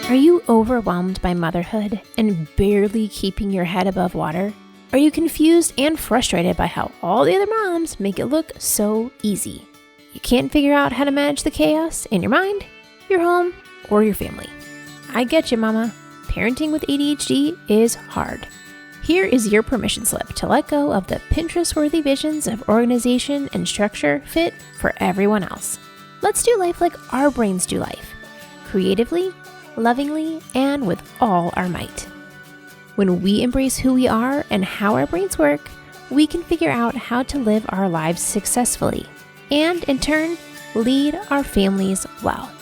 Are you overwhelmed by motherhood and barely keeping your head above water? Are you confused and frustrated by how all the other moms make it look so easy? You can't figure out how to manage the chaos in your mind, your home, or your family. I get you, mama. Parenting with ADHD is hard. Here is your permission slip to let go of the Pinterest-worthy visions of organization and structure fit for everyone else. Let's do life like our brains do life, creatively, lovingly, and with all our might. When we embrace who we are and how our brains work, we can figure out how to live our lives successfully and, in turn, lead our families well.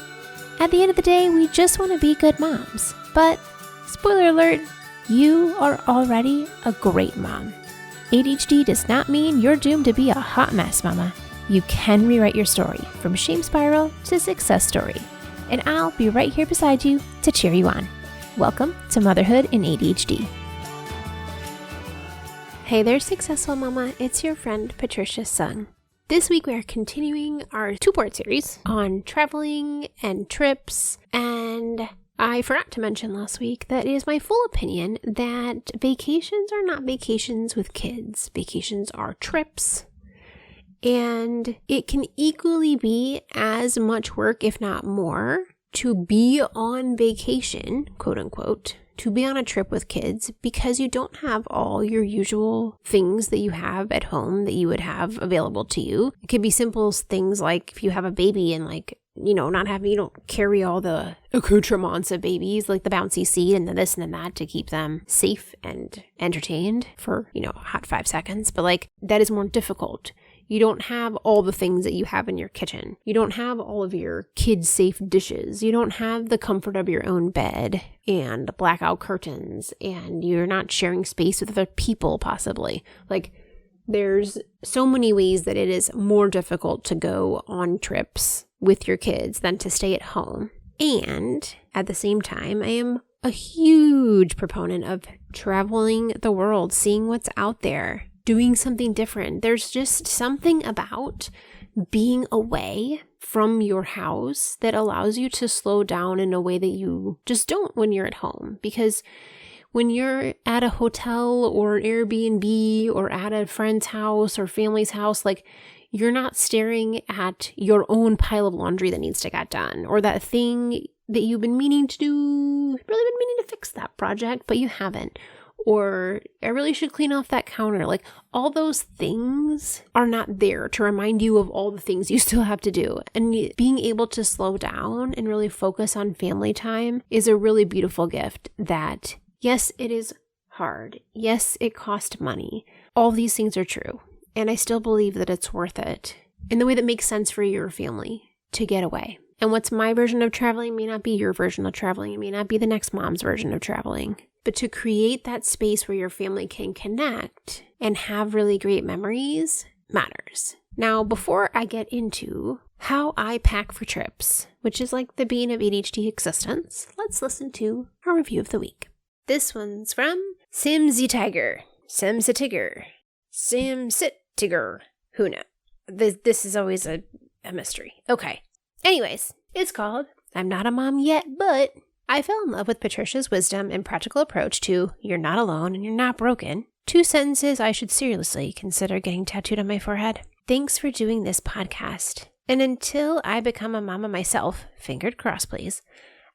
At the end of the day, we just want to be good moms. But, spoiler alert, you are already a great mom. ADHD does not mean you're doomed to be a hot mess, mama. You can rewrite your story from shame spiral to success story. And I'll be right here beside you to cheer you on. Welcome to Motherhood in ADHD. Hey there, successful mama. It's your friend Patricia Sung. This week we are continuing our two-part series on traveling and trips. And I forgot to mention last week that it is my full opinion that vacations are not vacations with kids. Vacations are trips. And it can equally be as much work, if not more, to be on vacation, quote unquote, to be on a trip with kids because you don't have all your usual things that you have at home that you would have available to you. It could be simple things like if you have a baby and you don't carry all the accoutrements of babies, like the bouncy seat and the this and the that to keep them safe and entertained for, a hot 5 seconds. But that is more difficult. You don't have all the things that you have in your kitchen. You don't have all of your kid-safe dishes. You don't have the comfort of your own bed and blackout curtains, and you're not sharing space with other people, possibly. There's so many ways that it is more difficult to go on trips with your kids than to stay at home. And at the same time, I am a huge proponent of traveling the world, seeing what's out there, doing something different. There's just something about being away from your house that allows you to slow down in a way that you just don't when you're at home. Because when you're at a hotel or an Airbnb or at a friend's house or family's house, you're not staring at your own pile of laundry that needs to get done, or that thing that you've been meaning to do, really been meaning to fix that project, but you haven't. Or I really should clean off that counter. All those things are not there to remind you of all the things you still have to do. And being able to slow down and really focus on family time is a really beautiful gift that, yes, it is hard. Yes, it costs money. All these things are true. And I still believe that it's worth it in the way that makes sense for your family to get away. And what's my version of traveling may not be your version of traveling. It may not be the next mom's version of traveling. But to create that space where your family can connect and have really great memories matters. Now, before I get into how I pack for trips, which is like the being of ADHD existence, let's listen to our review of the week. This one's from Simsy Tiger. Simsy Tigger. Simsit Tigger. Who knows? This is always a mystery. Okay. Anyways, it's called I'm Not a Mom Yet, But I fell in love with Patricia's wisdom and practical approach to You're Not Alone and You're Not Broken. 2 sentences I should seriously consider getting tattooed on my forehead. Thanks for doing this podcast. And until I become a mama myself, fingered crossed please,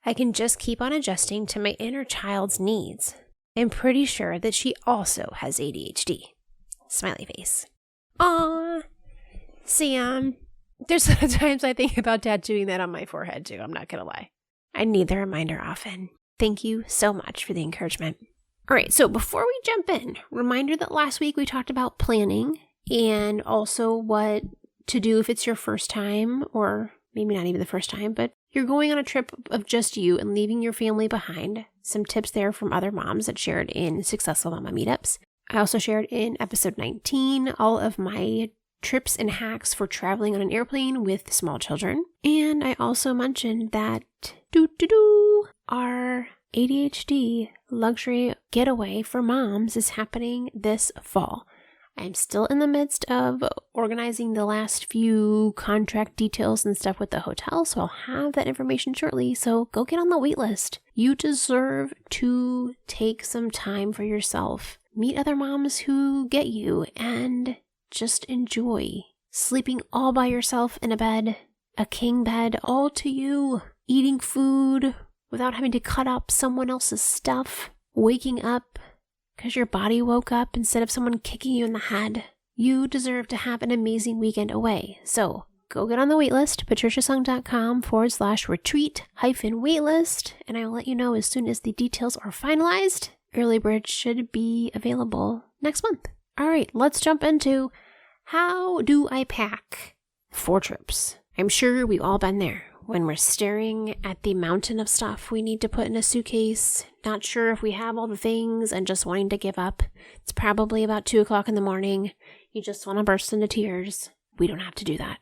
I can just keep on adjusting to my inner child's needs. I'm pretty sure that she also has ADHD. Smiley face. Aww. Sam. There's sometimes I think about tattooing that on my forehead too, I'm not gonna lie. I need the reminder often. Thank you so much for the encouragement. All right, so before we jump in, reminder that last week we talked about planning and also what to do if it's your first time, or maybe not even the first time, but you're going on a trip of just you and leaving your family behind. Some tips there from other moms that shared in Successful Mama Meetups. I also shared in episode 19 all of my trips and hacks for traveling on an airplane with small children. And I also mentioned that our ADHD luxury getaway for moms is happening this fall. I'm still in the midst of organizing the last few contract details and stuff with the hotel, so I'll have that information shortly, so go get on the wait list. You deserve to take some time for yourself. Meet other moms who get you, and just enjoy sleeping all by yourself in a bed, a king bed, all to you, eating food without having to cut up someone else's stuff, waking up because your body woke up instead of someone kicking you in the head. You deserve to have an amazing weekend away. So go get on the waitlist, patriciasung.com/retreat-waitlist, and I will let you know as soon as the details are finalized. Early bird should be available next month. All right, let's jump into how do I pack for trips? I'm sure we've all been there. When we're staring at the mountain of stuff we need to put in a suitcase, not sure if we have all the things and just wanting to give up. It's probably about 2 o'clock in the morning. You just want to burst into tears. We don't have to do that.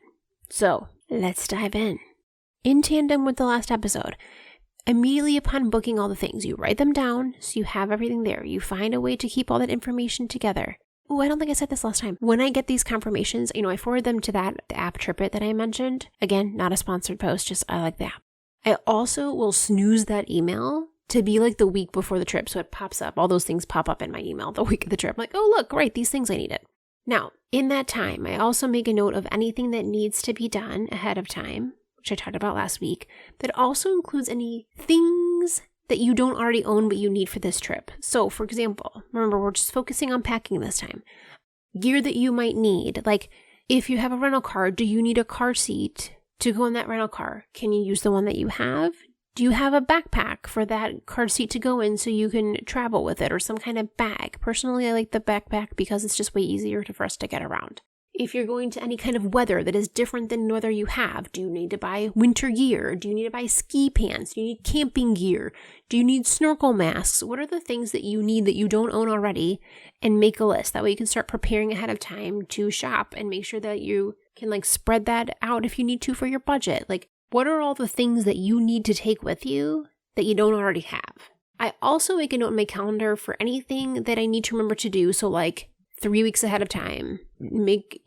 So let's dive in. In tandem with the last episode, immediately upon booking all the things, you write them down so you have everything there. You find a way to keep all that information together. Oh, I don't think I said this last time. When I get these confirmations, I forward them to the app TripIt that I mentioned. Again, not a sponsored post, just I like the app. I also will snooze that email to be like the week before the trip, so it pops up. All those things pop up in my email the week of the trip. I'm like, oh, look, great, these things I needed. Now, in that time, I also make a note of anything that needs to be done ahead of time, which I talked about last week. That also includes any things that you don't already own but you need for this trip. So, for example, remember, we're just focusing on packing this time. Gear that you might need, like if you have a rental car, do you need a car seat to go in that rental car? Can you use the one that you have? Do you have a backpack for that car seat to go in so you can travel with it, or some kind of bag? Personally, I like the backpack because it's just way easier for us to get around. If you're going to any kind of weather that is different than weather you have, do you need to buy winter gear? Do you need to buy ski pants? Do you need camping gear? Do you need snorkel masks? What are the things that you need that you don't own already? And make a list. That way you can start preparing ahead of time to shop and make sure that you can spread that out if you need to for your budget. What are all the things that you need to take with you that you don't already have? I also make a note in my calendar for anything that I need to remember to do. So 3 weeks ahead of time, make,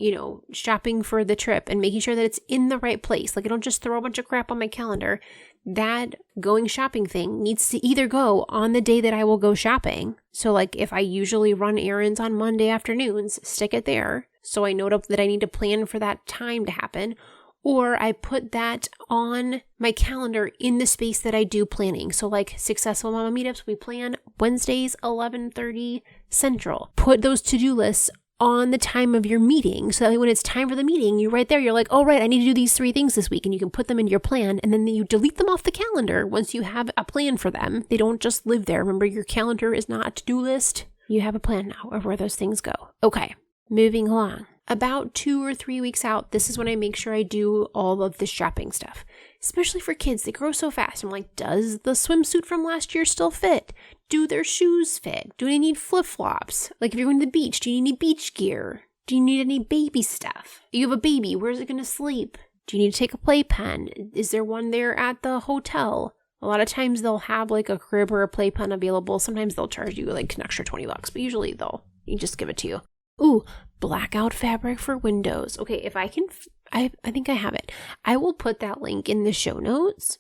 shopping for the trip and making sure that it's in the right place. I don't just throw a bunch of crap on my calendar. That going shopping thing needs to either go on the day that I will go shopping. So if I usually run errands on Monday afternoons, stick it there. So I note up that I need to plan for that time to happen. Or I put that on my calendar in the space that I do planning. So Successful Mama Meetups, we plan Wednesdays, 11:30 Central. Put those to-do lists on the time of your meeting. So that when it's time for the meeting, you're right there. You're like, oh, right, I need to do these 3 things this week. And you can put them in your plan. And then you delete them off the calendar once you have a plan for them. They don't just live there. Remember, your calendar is not a to-do list. You have a plan now of where those things go. Okay, moving along. About 2 or 3 weeks out, this is when I make sure I do all of the shopping stuff. Especially for kids, they grow so fast. I'm like, does the swimsuit from last year still fit? Do their shoes fit? Do they need flip-flops? If you're going to the beach, do you need any beach gear? Do you need any baby stuff? You have a baby, where's it going to sleep? Do you need to take a playpen? Is there one there at the hotel? A lot of times they'll have a crib or a playpen available. Sometimes they'll charge you an extra $20, but usually you just give it to you. Ooh, blackout fabric for windows. Okay, if I can, I think I have it. I will put that link in the show notes.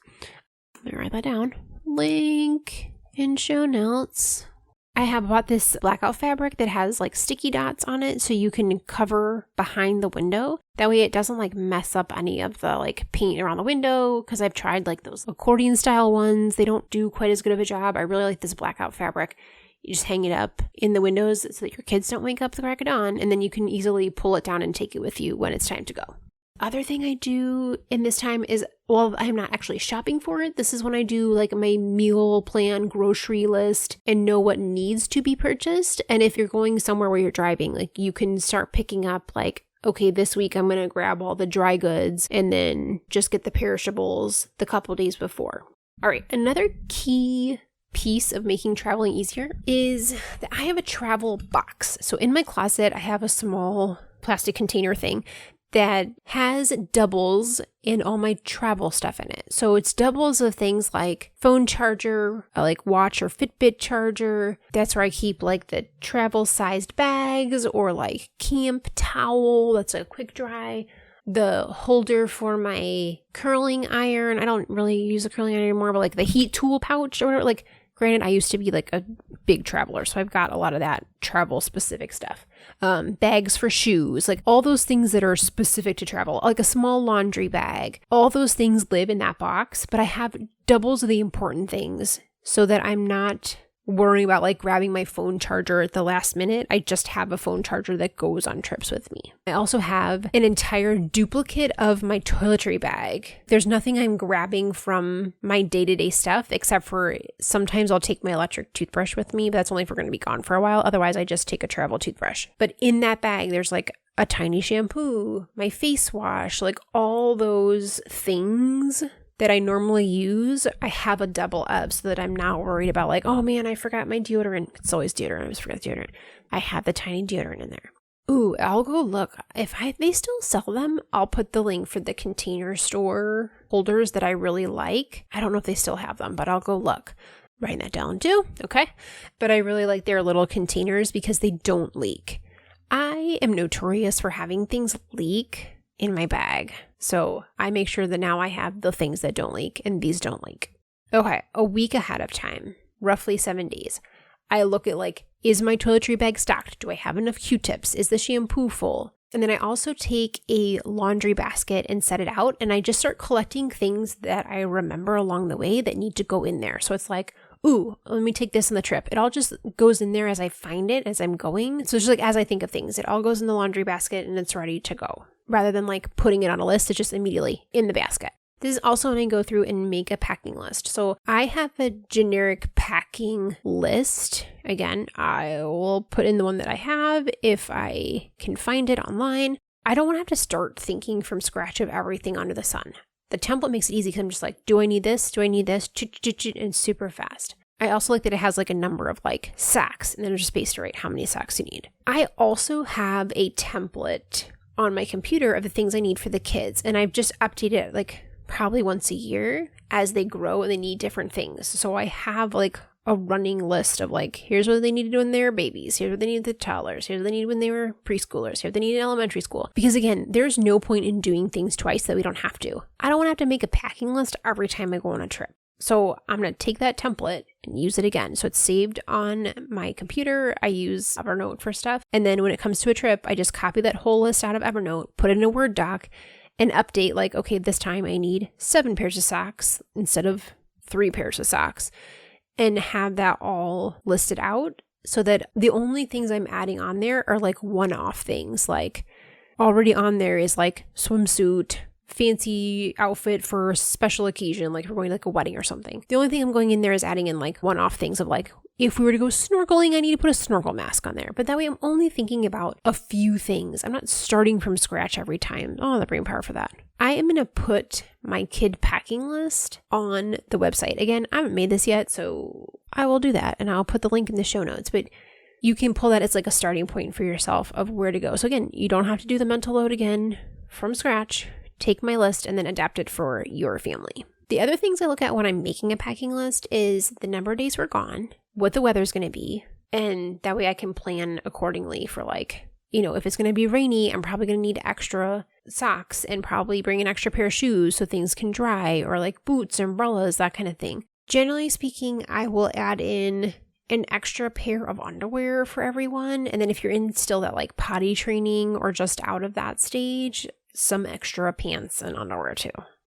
Let me write that down. Link in show notes. I have bought this blackout fabric that has sticky dots on it so you can cover behind the window. That way it doesn't mess up any of the paint around the window, because I've tried those accordion style ones. They don't do quite as good of a job. I really like this blackout fabric. You just hang it up in the windows so that your kids don't wake up the crack of dawn, and then you can easily pull it down and take it with you when it's time to go. Other thing I do in this time is, I'm not actually shopping for it. This is when I do my meal plan, grocery list, and know what needs to be purchased. And if you're going somewhere where you're driving, you can start picking up okay, this week I'm going to grab all the dry goods and then just get the perishables the couple days before. All right, another key piece of making traveling easier is that I have a travel box. So in my closet, I have a small plastic container thing that has doubles in all my travel stuff in it. So it's doubles of things like phone charger, like watch or Fitbit charger. That's where I keep like the travel sized bags, or like camp towel. That's a quick dry. The holder for my curling iron. I don't really use a curling iron anymore, but like the heat tool pouch or whatever. Like, granted, I used to be like a big traveler, so I've got a lot of that travel specific stuff. Bags for shoes, like all those things that are specific to travel, like a small laundry bag. All those things live in that box, but I have doubles of the important things so that I'm not worrying about like grabbing my phone charger at the last minute. I just have a phone charger that goes on trips with me. I also have an entire duplicate of my toiletry bag. There's nothing I'm grabbing from my day-to-day stuff, except for sometimes I'll take my electric toothbrush with me, but that's only if we're going to be gone for a while. Otherwise, I just take a travel toothbrush. But in that bag, there's like a tiny shampoo, my face wash, like all those things that I normally use, I have a double of, so that I'm not worried about like, oh man, I forgot my deodorant. It's always deodorant. I always forget the deodorant. I have the tiny deodorant in there. Ooh, I'll go look. If they still sell them, I'll put the link for the Container Store holders that I really like. I don't know if they still have them, but I'll go look. Writing that down too. Okay. But I really like their little containers because they don't leak. I am notorious for having things leak in my bag. So I make sure that now I have the things that don't leak, and these don't leak. Okay, a week ahead of time, roughly 7 days, I look at like, is my toiletry bag stocked? Do I have enough Q-tips? Is the shampoo full? And then I also take a laundry basket and set it out, and I just start collecting things that I remember along the way that need to go in there. So it's like, ooh, let me take this on the trip. It all just goes in there as I find it, as I'm going. So it's just like, as I think of things, it all goes in the laundry basket and it's ready to go. Rather than like putting it on a list, it's just immediately in the basket. This is also when I go through and make a packing list. So I have a generic packing list. Again, I will put in the one that I have if I can find it online. I don't want to have to start thinking from scratch of everything under the sun. The template makes it easy because I'm just like, do I need this? Do I need this? And super fast. I also like that it has like a number of like sacks, and then there's a space to write how many sacks you need. I also have a template on my computer of the things I need for the kids, and I've just updated it like probably once a year as they grow and they need different things. So I have like a running list of like, here's what they need to do when they're babies, here's what they need the toddlers, here's what they need when they were preschoolers, here's what they need in elementary school. Because again, there's no point in doing things twice that we don't have to. I don't want to have to make a packing list every time I go on a trip. So I'm going to take that template and use it again. So it's saved on my computer. I use Evernote for stuff. And then when it comes to a trip, I just copy that whole list out of Evernote, put it in a Word doc, and update like, okay, this time I need 7 pairs of socks instead of 3 pairs of socks, and have that all listed out so that the only things I'm adding on there are like one-off things. Like already on there is like swimsuit, fancy outfit for a special occasion, like if we're going to like a wedding or something. The only thing I'm going in there is adding in like one-off things of like, if we were to go snorkeling, I need to put a snorkel mask on there. But that way I'm only thinking about a few things. I'm not starting from scratch every time. Oh, the brain power for that. I am going to put my kid packing list on the website. Again, I haven't made this yet, so I will do that, and I'll put the link in the show notes. But you can pull that as like a starting point for yourself of where to go. So again, you don't have to do the mental load again from scratch. Take my list and then adapt it for your family. The other things I look at when I'm making a packing list is the number of days we're gone, what the weather's going to be, and that way I can plan accordingly for like, you know, if it's going to be rainy, I'm probably going to need extra socks and probably bring an extra pair of shoes so things can dry, or like boots, umbrellas, that kind of thing. Generally speaking, I will add in an extra pair of underwear for everyone. And then if you're in still that like potty training or just out of that stage, some extra pants and underwear too.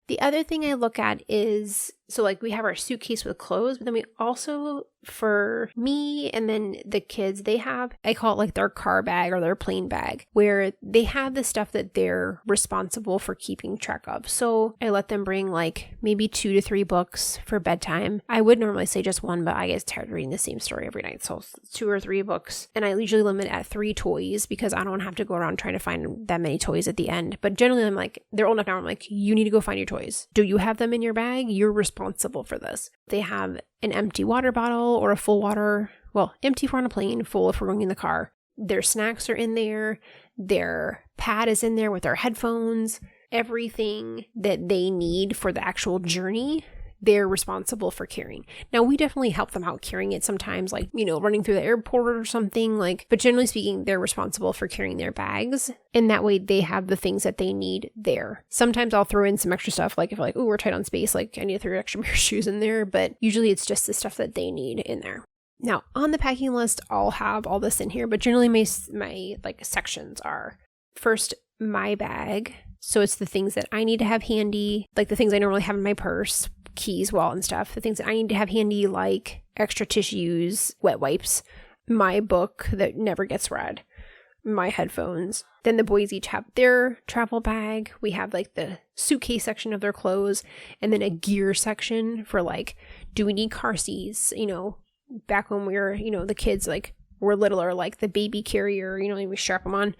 The other thing I look at is, so like we have our suitcase with clothes, but then we also, for me and then the kids, they have, I call it like their car bag or their plane bag, where they have the stuff that they're responsible for keeping track of. So I let them bring like maybe 2 to 3 books for bedtime. I would normally say just 1, but I get tired of reading the same story every night. So 2 or 3 books. And I usually limit at 3 toys because I don't want to have to go around trying to find that many toys at the end. But generally I'm like, they're old enough now, I'm like, you need to go find your toys. Do you have them in your bag? You're responsible for this. They have an empty water bottle or a full water, well, empty if we're on a plane, full if we're going in the car. Their snacks are in there. Their pad is in there with their headphones. Everything that they need for the actual journey, they're responsible for carrying. Now, we definitely help them out carrying it sometimes, like, running through the airport or something, but generally speaking, they're responsible for carrying their bags. And that way they have the things that they need there. Sometimes I'll throw in some extra stuff, like if we're tight on space, like I need to throw an extra pair of shoes in there, but usually it's just the stuff that they need in there. Now, on the packing list, I'll have all this in here, but generally my sections are first my bag. So it's the things that I need to have handy, like the things I normally have in my purse, keys, wallet, and stuff. The things that I need to have handy, like extra tissues, wet wipes, my book that never gets read, my headphones. Then the boys each have their travel bag. We have like the suitcase section of their clothes, and then a gear section for do we need car seats? Back when we were, the kids were littler, like the baby carrier, we strap them on.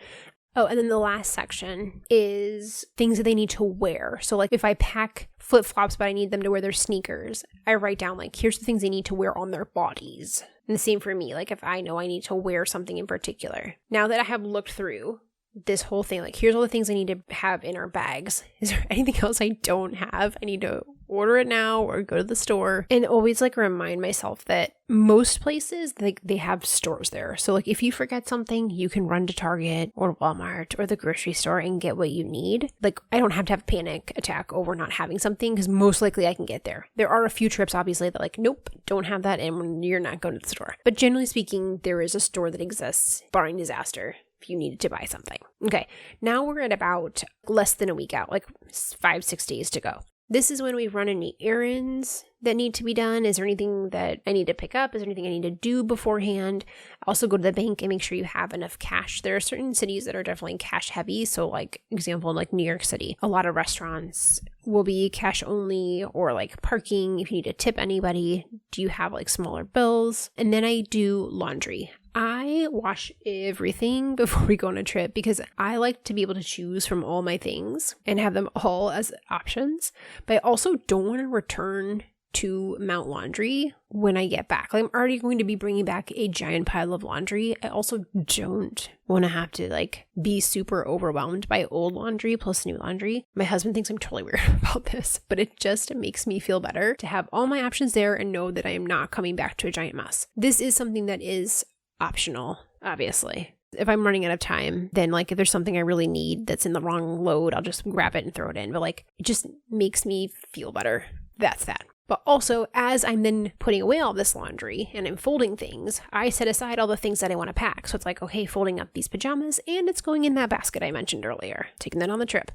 Oh, and then the last section is things that they need to wear. So if I pack flip-flops, but I need them to wear their sneakers, I write down here's the things they need to wear on their bodies. And the same for me, if I know I need to wear something in particular. Now that I have looked through this whole thing, here's all the things I need to have in our bags. Is there anything else I don't have? I need to order it now or go to the store. And always remind myself that most places, they have stores there. So if you forget something, you can run to Target or Walmart or the grocery store and get what you need. I don't have to have a panic attack over not having something, because most likely I can get there. There are a few trips, obviously, that nope, don't have that, and you're not going to the store. But generally speaking, there is a store that exists, barring disaster, if you needed to buy something. Okay, now we're at about less than a week out, 5-6 days to go. This is when we run any errands that need to be done. Is there anything that I need to pick up? Is there anything I need to do beforehand? Also go to the bank and make sure you have enough cash. There are certain cities that are definitely cash heavy. So example, New York City, a lot of restaurants will be cash only, or parking. If you need to tip anybody, do you have smaller bills? And then I do laundry. I wash everything before we go on a trip because I like to be able to choose from all my things and have them all as options. But I also don't want to return to Mount Laundry when I get back. I'm already going to be bringing back a giant pile of laundry. I also don't want to have to be super overwhelmed by old laundry plus new laundry. My husband thinks I'm totally weird about this, but it just makes me feel better to have all my options there and know that I am not coming back to a giant mess. This is something that is optional, obviously. If I'm running out of time, then if there's something I really need that's in the wrong load, I'll just grab it and throw it in. But it just makes me feel better. That's that. But also, as I'm then putting away all this laundry and I'm folding things, I set aside all the things that I want to pack. So it's okay, folding up these pajamas, and it's going in that basket I mentioned earlier, taking that on the trip.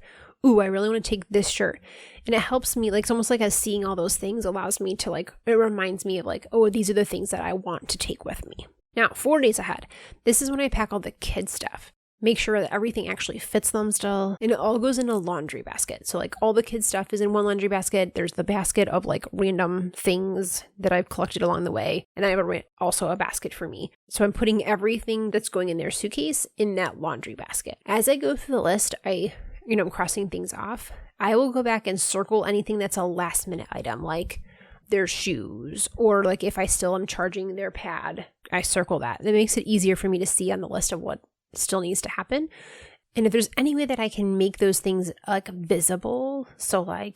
Ooh, I really want to take this shirt. And it helps me, it's almost as seeing all those things allows me to it reminds me of oh, these are the things that I want to take with me. Now, 4 days ahead, this is when I pack all the kid stuff. Make sure that everything actually fits them still. And it all goes in a laundry basket. So all the kids' stuff is in one laundry basket. There's the basket of random things that I've collected along the way. And I have also a basket for me. So I'm putting everything that's going in their suitcase in that laundry basket. As I go through the list, I'm crossing things off. I will go back and circle anything that's a last minute item, their shoes, or if I still am charging their pad, I circle that. It makes it easier for me to see on the list of what still needs to happen. And if there's any way that I can make those things visible, so I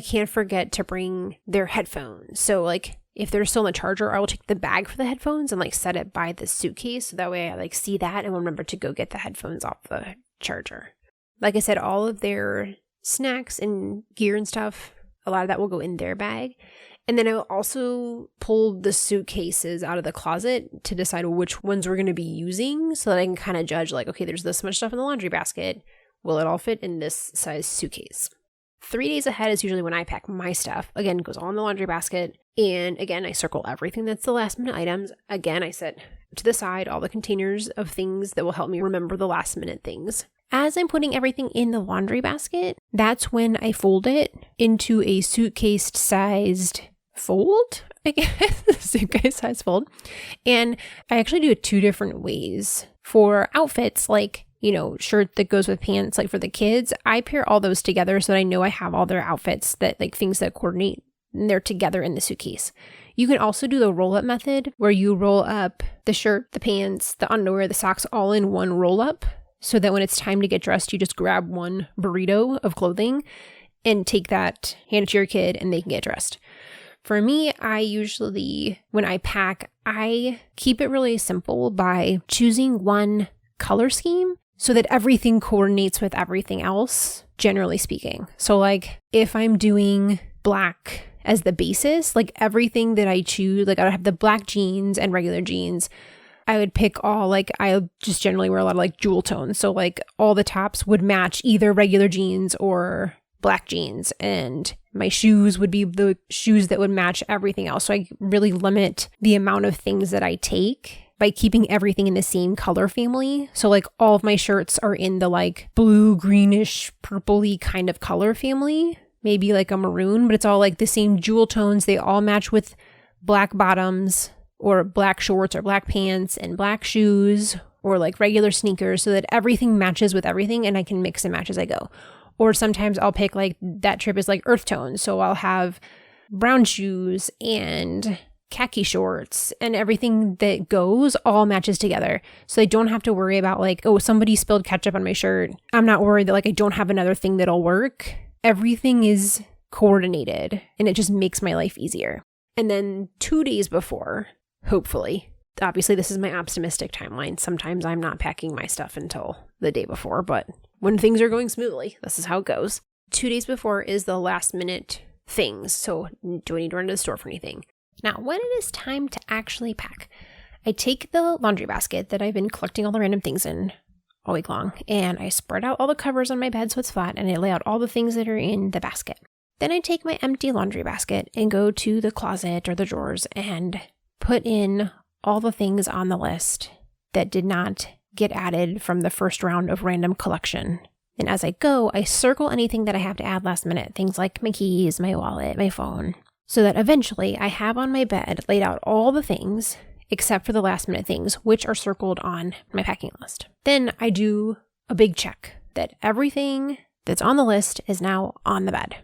can't forget to bring their headphones. So if they're still in the charger, I will take the bag for the headphones and set it by the suitcase. So that way I see that and will remember to go get the headphones off the charger. Like I said, all of their snacks and gear and stuff, a lot of that will go in their bag. And then I will also pull the suitcases out of the closet to decide which ones we're going to be using so that I can kind of judge okay, there's this much stuff in the laundry basket. Will it all fit in this size suitcase? 3 days ahead is usually when I pack my stuff. Again, it goes all in the laundry basket. And again, I circle everything that's the last minute items. Again, I set to the side all the containers of things that will help me remember the last minute things. As I'm putting everything in the laundry basket, that's when I fold it into a suitcase-sized fold, I guess, suitcase size fold. And I actually do it 2 different ways. For outfits, shirt that goes with pants, for the kids, I pair all those together so that I know I have all their outfits that things that coordinate and they're together in the suitcase. You can also do the roll-up method where you roll up the shirt, the pants, the underwear, the socks all in one roll-up so that when it's time to get dressed, you just grab one burrito of clothing and take that, hand it to your kid, and they can get dressed. For me, I usually, when I pack, I keep it really simple by choosing one color scheme so that everything coordinates with everything else, generally speaking. So like if I'm doing black as the basis, like everything that I choose, like I would have the black jeans and regular jeans. I would pick all, like I just generally wear a lot of like jewel tones. So like all the tops would match either regular jeans or black jeans, and my shoes would be the shoes that would match everything else. So I really limit the amount of things that I take by keeping everything in the same color family. So like all of my shirts are in the like blue, greenish, purpley kind of color family. Maybe like a maroon, but it's all like the same jewel tones. They all match with black bottoms or black shorts or black pants and black shoes or like regular sneakers so that everything matches with everything and I can mix and match as I go. Or sometimes I'll pick like that trip is like earth tones. So I'll have brown shoes and khaki shorts and everything that goes all matches together. So I don't have to worry about like, oh, somebody spilled ketchup on my shirt. I'm not worried that like I don't have another thing that'll work. Everything is coordinated and it just makes my life easier. And then 2 days before, hopefully, obviously this is my optimistic timeline. Sometimes I'm not packing my stuff until the day before, but when things are going smoothly, this is how it goes. 2 days before is the last minute things. So do I need to run to the store for anything? Now, when it is time to actually pack, I take the laundry basket that I've been collecting all the random things in all week long, and I spread out all the covers on my bed so it's flat, and I lay out all the things that are in the basket. Then I take my empty laundry basket and go to the closet or the drawers and put in all the things on the list that did not get added from the first round of random collection. And as I go, I circle anything that I have to add last minute, things like my keys, my wallet, my phone, so that eventually I have on my bed laid out all the things except for the last minute things, which are circled on my packing list. Then I do a big check that everything that's on the list is now on the bed.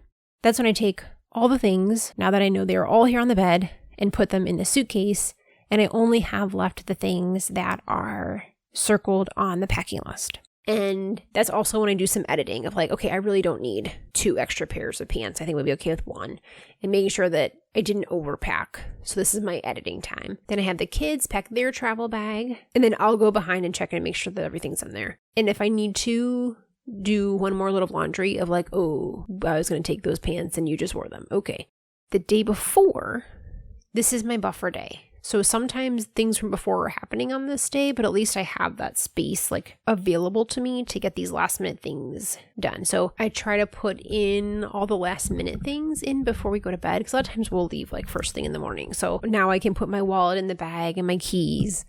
That's when I take all the things, now that I know they're all here on the bed, and put them in the suitcase, and I only have left the things that are circled on the packing list. And that's also when I do some editing of like, okay, I really don't need 2 extra pairs of pants. I think we'll be okay with 1. And making sure that I didn't overpack. So this is my editing time. Then I have the kids pack their travel bag. And then I'll go behind and check and make sure that everything's in there. And if I need to do one more load of laundry of like, oh, I was going to take those pants and you just wore them. Okay. The day before, this is my buffer day. So sometimes things from before are happening on this day, but at least I have that space like available to me to get these last minute things done. So I try to put in all the last minute things in before we go to bed, because a lot of times we'll leave like first thing in the morning. So now I can put my wallet in the bag and my keys,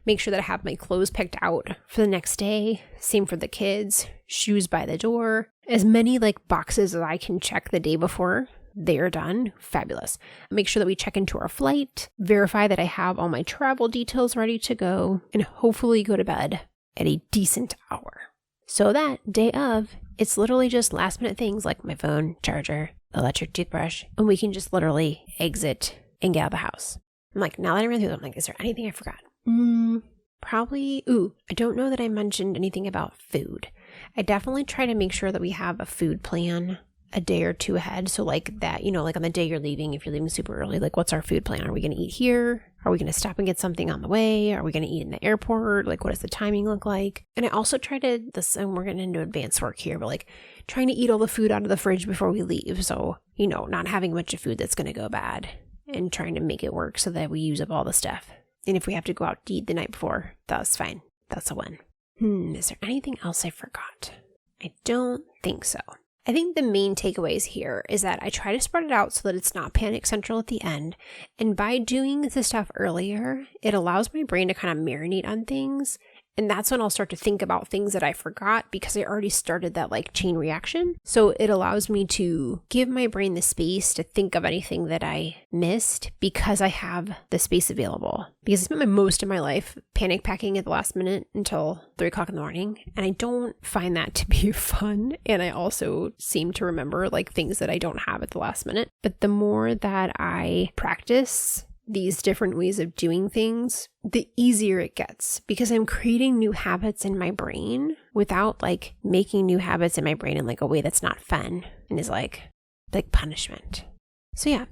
make sure that I have my clothes picked out for the next day. Same for the kids, shoes by the door, as many like boxes as I can check the day before. They are done. Fabulous. Make sure that we check into our flight, verify that I have all my travel details ready to go, and hopefully go to bed at a decent hour. So that day of, it's literally just last minute things like my phone, charger, electric toothbrush, and we can just literally exit and get out of the house. I'm like, now that I ran through them, I'm like, is there anything I forgot? Probably, I don't know that I mentioned anything about food. I definitely try to make sure that we have a food plan a day or 2 ahead. So like that, like on the day you're leaving, if you're leaving super early, like what's our food plan? Are we going to eat here? Are we going to stop and get something on the way? Are we going to eat in the airport? Like what does the timing look like? And I also try to, and we're getting into advanced work here, but like trying to eat all the food out of the fridge before we leave. So, not having a bunch of food that's going to go bad and trying to make it work so that we use up all the stuff. And if we have to go out to eat the night before, that's fine. That's a win. Is there anything else I forgot? I don't think so. I think the main takeaways here is that I try to spread it out so that it's not panic central at the end. And by doing the stuff earlier, it allows my brain to kind of marinate on things And that's when I'll start to think about things that I forgot because I already started that like chain reaction. So it allows me to give my brain the space to think of anything that I missed because I have the space available. Because I spent most of my life panic packing at the last minute until 3 o'clock in the morning. And I don't find that to be fun. And I also seem to remember like things that I don't have at the last minute. But the more that I practice these different ways of doing things, the easier it gets because I'm creating new habits in my brain without like making new habits in my brain in like a way that's not fun and is like punishment. So yeah,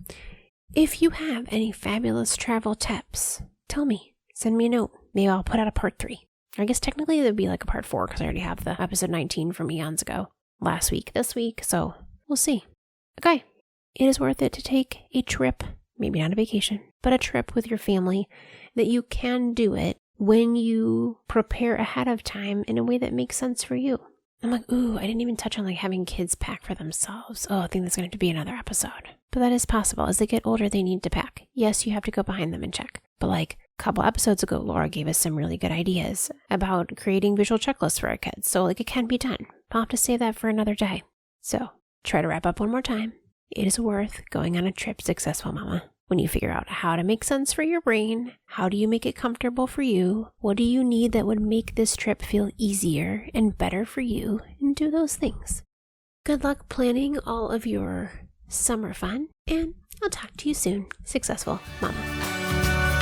if you have any fabulous travel tips, tell me, send me a note. Maybe I'll put out a part 3. I guess technically there'd be like a part 4 because I already have the episode 19 from eons ago last week, this week. So we'll see. Okay. It is worth it to take a trip. Maybe not a vacation, but a trip with your family, that you can do it when you prepare ahead of time in a way that makes sense for you. I'm like, ooh, I didn't even touch on like having kids pack for themselves. Oh, I think that's going to be another episode. But that is possible. As they get older, they need to pack. Yes, you have to go behind them and check. But like a couple episodes ago, Laura gave us some really good ideas about creating visual checklists for our kids. So like it can be done. I'll have to save that for another day. So try to wrap up one more time. It is worth going on a trip, successful mama. When you figure out how to make sense for your brain, how do you make it comfortable for you? What do you need that would make this trip feel easier and better for you? And do those things. Good luck planning all of your summer fun, and I'll talk to you soon, successful mama.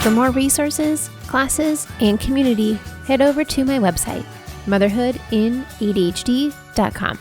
For more resources, classes, and community, head over to my website, motherhoodinadhd.com.